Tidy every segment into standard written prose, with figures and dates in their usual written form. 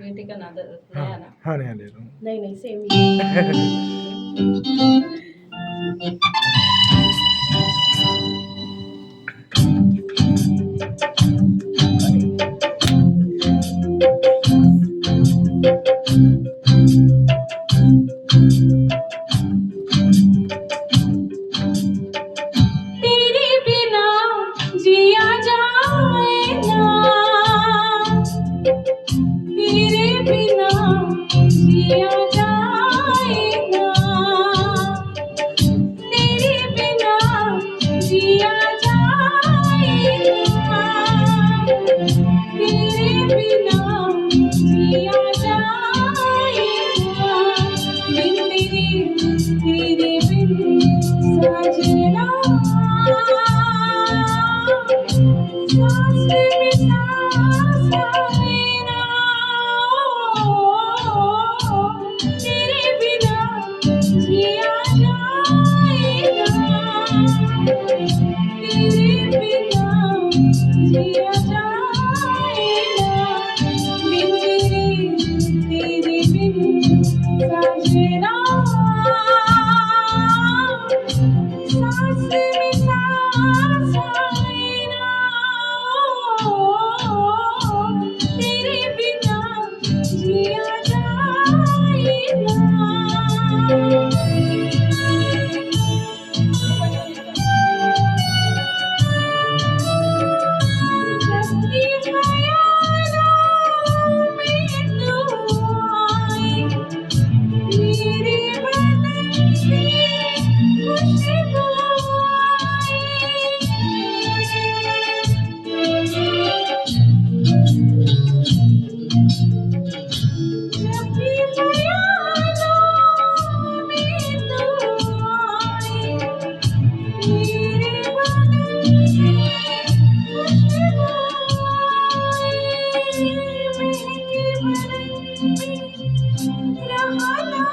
20 का ना हाँ नया ना। हाँ नया ले रहा हूँ। नहीं नहीं सेम ही तेरे बिना जिया जाए ना तेरे बिना जिया जाए ना तेरे बिना जिया जाए ना तेरे बिना जिया जाए ना बिन तेरे बिन साजना सांस में सांस आए ना तेरे बिना जिया जाए ना तेरे बिना जिया जाए ना बिन तेरे बिन साजना सांस में सांस आए ना तेरे बिना जिया जाए ना जबकि ख्यालों में तू आए मेरे बदन से खुशबू जब भी ख्यालों में तू आए मेरे बदन से खुशबू महके बदन में रहा ना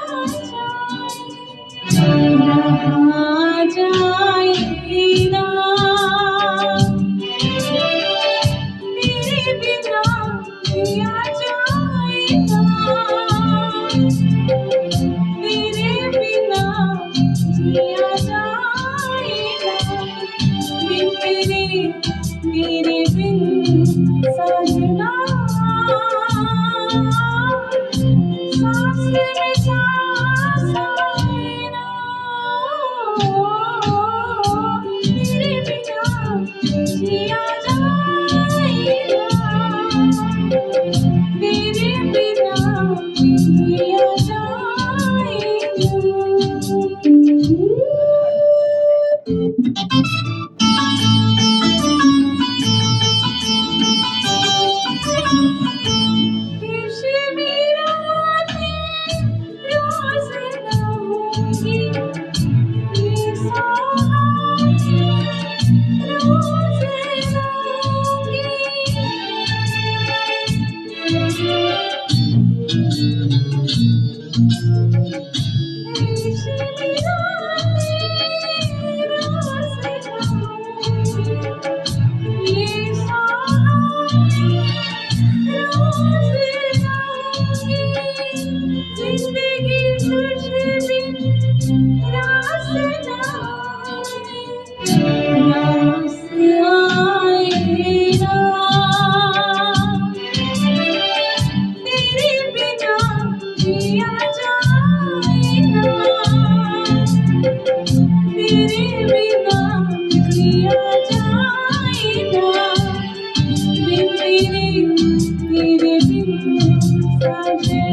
जाए ना तेरे बिना जिया जाए ना तेरे बिना जिया जाए ना बिन तेरे बिन सजना सांस में सांस आए ना तेरे बिना जिया जाए ना तेरे बिना जिया जाए मेरा रोज न होगी ये सौगात रोज न होगी ये जिंदगी तुझे बिन रास आए ना तेरे बिना जिया जाए ना तेरे बिना जिया जाए ना बिन तेरे बिन साजना